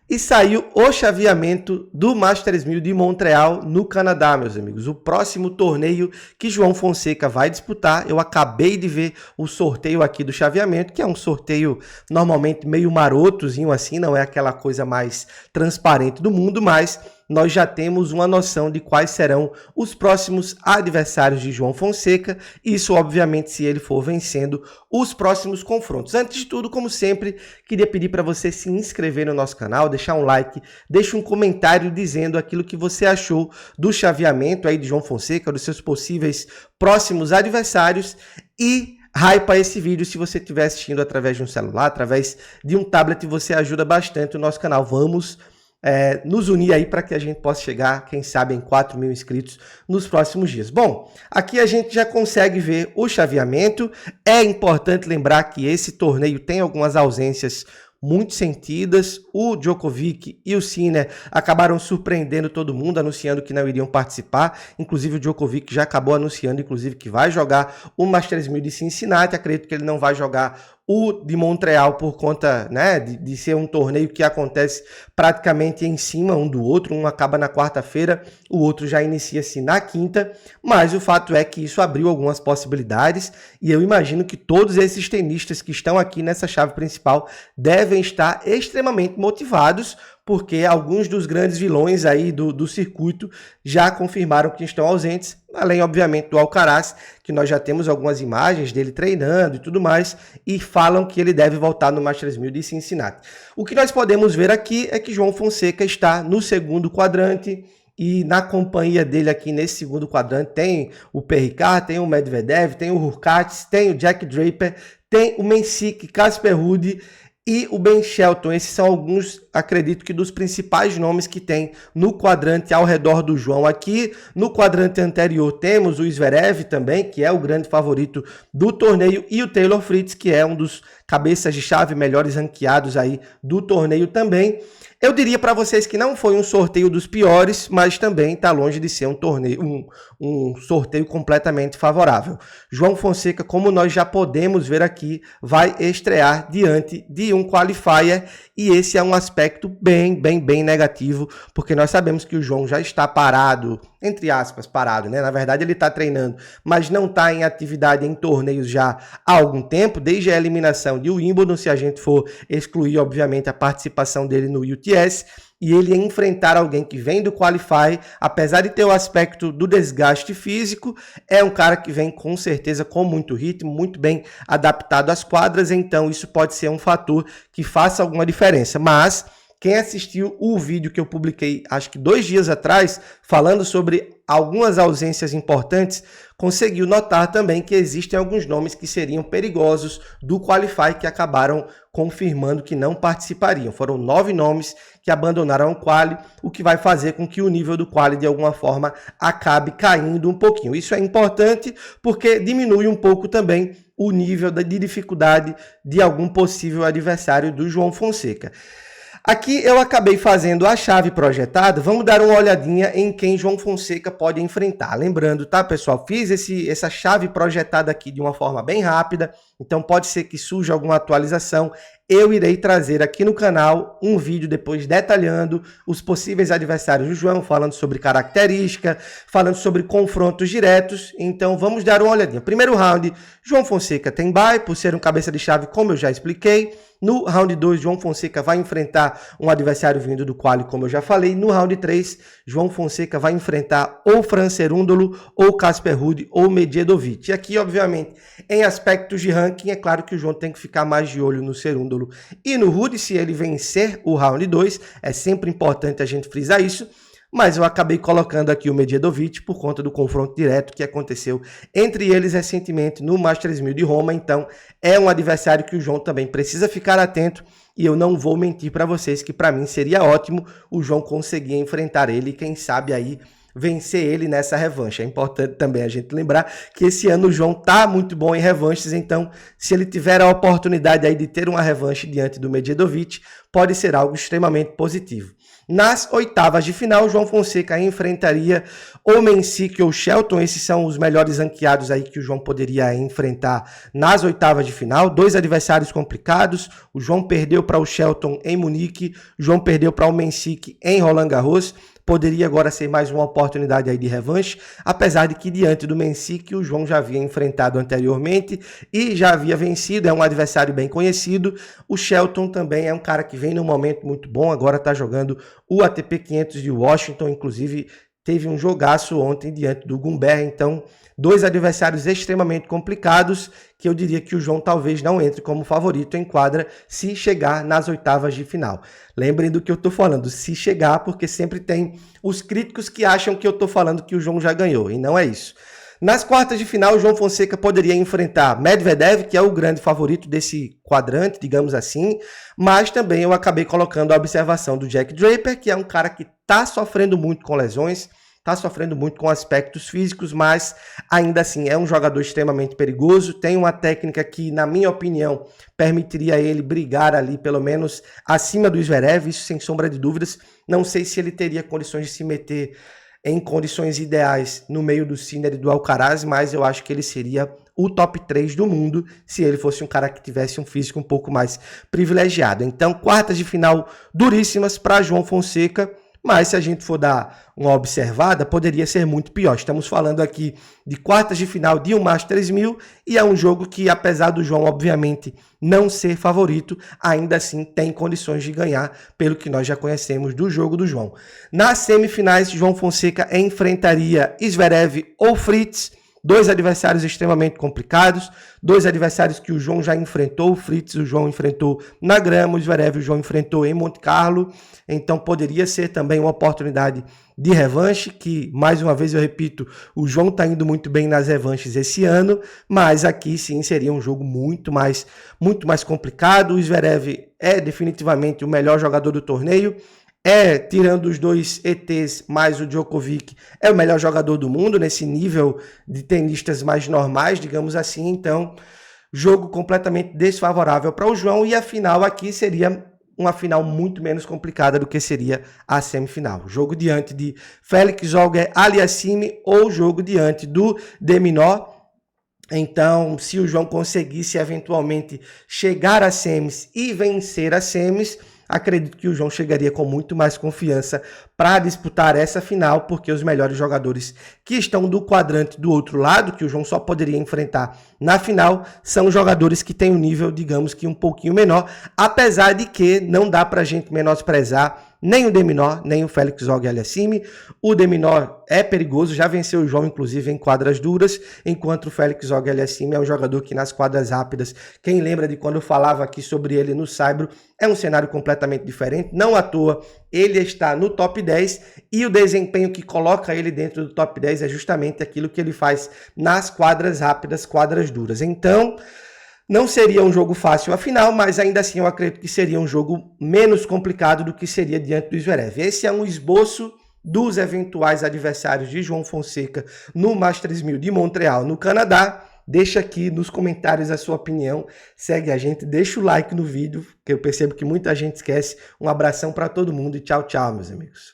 E saiu o chaveamento do Masters 1000 de Montreal, no Canadá, meus amigos. O próximo torneio que João Fonseca vai disputar. Eu acabei de ver o sorteio aqui do chaveamento, que é um sorteio normalmente meio marotozinho assim, não é aquela coisa mais transparente do mundo, mas nós já temos uma noção de quais serão os próximos adversários de João Fonseca, isso obviamente se ele for vencendo os próximos confrontos. Antes de tudo, como sempre, queria pedir para você se inscrever no nosso canal, deixar um like, deixe um comentário dizendo aquilo que você achou do chaveamento aí de João Fonseca, dos seus possíveis próximos adversários e hypa esse vídeo se você estiver assistindo através de um celular, através de um tablet, você ajuda bastante o nosso canal. Vamos nos unir aí para que a gente possa chegar, quem sabe, em 4 mil inscritos nos próximos dias. Bom, aqui a gente já consegue ver o chaveamento. É importante lembrar que esse torneio tem algumas ausências muito sentidas. O Djokovic e o Sinner acabaram surpreendendo todo mundo, anunciando que não iriam participar. Inclusive o Djokovic já acabou anunciando, inclusive, que vai jogar o Masters 1000 de Cincinnati. Acredito que ele não vai jogar o de Montreal por conta, né, de ser um torneio que acontece praticamente em cima um do outro. Um acaba na quarta-feira, o outro já inicia-se na quinta. Mas o fato é que isso abriu algumas possibilidades e eu imagino que todos esses tenistas que estão aqui nessa chave principal devem estar extremamente motivados, porque alguns dos grandes vilões aí do circuito já confirmaram que estão ausentes, além, obviamente, do Alcaraz, que nós já temos algumas imagens dele treinando e tudo mais, e falam que ele deve voltar no Masters 1000 de Cincinnati. O que nós podemos ver aqui é que João Fonseca está no segundo quadrante, e na companhia dele aqui nesse segundo quadrante tem o Perricard, tem o Medvedev, tem o Hurkacz, tem o Jack Draper, tem o Mensik, Casper Ruud e o Ben Shelton. Esses são alguns, acredito que, dos principais nomes que tem no quadrante ao redor do João. Aqui no quadrante anterior temos o Zverev também, que é o grande favorito do torneio, e o Taylor Fritz, que é um dos cabeças de chave melhores ranqueados aí do torneio também. Eu diria para vocês que não foi um sorteio dos piores, mas também está longe de ser um sorteio completamente favorável. João Fonseca, como nós já podemos ver aqui, vai estrear diante de um qualifier e esse é um aspecto bem negativo, porque nós sabemos que o João já está parado, entre aspas, parado, né? Na verdade ele está treinando, mas não está em atividade em torneios já há algum tempo, desde a eliminação de Wimbledon, se a gente for excluir, obviamente, a participação dele no UTS, e ele enfrentar alguém que vem do Qualify, apesar de ter o aspecto do desgaste físico, é um cara que vem com certeza com muito ritmo, muito bem adaptado às quadras, então isso pode ser um fator que faça alguma diferença, mas quem assistiu o vídeo que eu publiquei, acho que 2 dias atrás, falando sobre algumas ausências importantes, conseguiu notar também que existem alguns nomes que seriam perigosos do Qualify que acabaram confirmando que não participariam. Foram 9 nomes que abandonaram o Quali, o que vai fazer com que o nível do Quali de alguma forma acabe caindo um pouquinho. Isso é importante porque diminui um pouco também o nível de dificuldade de algum possível adversário do João Fonseca. Aqui eu acabei fazendo a chave projetada, vamos dar uma olhadinha em quem João Fonseca pode enfrentar. Lembrando, tá, pessoal, fiz essa chave projetada aqui de uma forma bem rápida, então pode ser que surja alguma atualização. Eu irei trazer aqui no canal um vídeo depois detalhando os possíveis adversários do João, falando sobre característica, falando sobre confrontos diretos. Então vamos dar uma olhadinha. Primeiro round, João Fonseca tem bye, por ser um cabeça de chave, como eu já expliquei. No round 2, João Fonseca vai enfrentar um adversário vindo do quali, como eu já falei. No round 3, João Fonseca vai enfrentar ou Fran Cerúndolo, ou Casper Ruud, ou Medvedev. E aqui, obviamente, em aspectos de ranking, é claro que o João tem que ficar mais de olho no Cerúndolo e no Ruud, se ele vencer o round 2. É sempre importante a gente frisar isso. Mas eu acabei colocando aqui o Medvedev por conta do confronto direto que aconteceu entre eles recentemente no Masters 1000 de Roma. Então é um adversário que o João também precisa ficar atento e eu não vou mentir para vocês que para mim seria ótimo o João conseguir enfrentar ele e quem sabe aí vencer ele nessa revanche. É importante também a gente lembrar que esse ano o João tá muito bom em revanches, então se ele tiver a oportunidade aí de ter uma revanche diante do Medvedev, pode ser algo extremamente positivo. Nas oitavas de final, João Fonseca enfrentaria ou Mensik ou Shelton. Esses são os melhores ranqueados aí que o João poderia enfrentar nas oitavas de final. Dois adversários complicados. O João perdeu para o Shelton em Munique, o João perdeu para o Mensik em Roland Garros. Poderia agora ser mais uma oportunidade aí de revanche, apesar de que diante do Mensik o João já havia enfrentado anteriormente e já havia vencido, é um adversário bem conhecido. O Shelton também é um cara que vem num momento muito bom, agora está jogando o ATP 500 de Washington, inclusive teve um jogaço ontem diante do Gumbert, então dois adversários extremamente complicados que eu diria que o João talvez não entre como favorito em quadra se chegar nas oitavas de final. Lembrem do que eu estou falando, se chegar, porque sempre tem os críticos que acham que eu estou falando que o João já ganhou, e não é isso. Nas quartas de final, o João Fonseca poderia enfrentar Medvedev, que é o grande favorito desse quadrante, digamos assim, mas também eu acabei colocando a observação do Jack Draper, que é um cara que está sofrendo muito com lesões, está sofrendo muito com aspectos físicos, mas ainda assim é um jogador extremamente perigoso, tem uma técnica que, na minha opinião, permitiria ele brigar ali pelo menos acima do Zverev, isso sem sombra de dúvidas. Não sei se ele teria condições de se meter em condições ideais no meio do Sinner e do Alcaraz, mas eu acho que ele seria o top 3 do mundo se ele fosse um cara que tivesse um físico um pouco mais privilegiado. Então, quartas de final duríssimas para João Fonseca, mas se a gente for dar uma observada, poderia ser muito pior. Estamos falando aqui de quartas de final de um Masters 1000 e é um jogo que, apesar do João, obviamente, não ser favorito, ainda assim tem condições de ganhar, pelo que nós já conhecemos do jogo do João. Nas semifinais, João Fonseca enfrentaria Zverev ou Fritz, dois adversários extremamente complicados, dois adversários que o João já enfrentou, o Fritz o João enfrentou na grama, o Zverev o João enfrentou em Monte Carlo, então poderia ser também uma oportunidade de revanche, que, mais uma vez eu repito, o João está indo muito bem nas revanches esse ano, mas aqui sim seria um jogo muito mais complicado. O Zverev é definitivamente o melhor jogador do torneio, tirando os dois ETs mais o Djokovic, é o melhor jogador do mundo nesse nível de tenistas mais normais, digamos assim. Então, jogo completamente desfavorável para o João, e a final aqui seria uma final muito menos complicada do que seria a semifinal. Jogo diante de Felix Auger-Aliassime ou jogo diante do de Minaur. Então, se o João conseguisse eventualmente chegar a semis e vencer a semis, acredito que o João chegaria com muito mais confiança para disputar essa final, porque os melhores jogadores que estão do quadrante do outro lado, que o João só poderia enfrentar na final, são jogadores que têm um nível, digamos que um pouquinho menor, apesar de que não dá para a gente menosprezar nem o de Minaur, nem o Felix Auger-Aliassime. O de Minaur é perigoso, já venceu o João, inclusive, em quadras duras, enquanto o Felix Auger-Aliassime é um jogador que nas quadras rápidas, quem lembra de quando eu falava aqui sobre ele no Saibro, é um cenário completamente diferente. Não à toa, ele está no top 10 e o desempenho que coloca ele dentro do top 10 é justamente aquilo que ele faz nas quadras rápidas, quadras duras. Então, não seria um jogo fácil a final, mas ainda assim eu acredito que seria um jogo menos complicado do que seria diante do Zverev. Esse é um esboço dos eventuais adversários de João Fonseca no Masters 1000 de Montreal, no Canadá. Deixa aqui nos comentários a sua opinião, segue a gente, deixa o like no vídeo, que eu percebo que muita gente esquece. Um abração para todo mundo e tchau, tchau, meus amigos.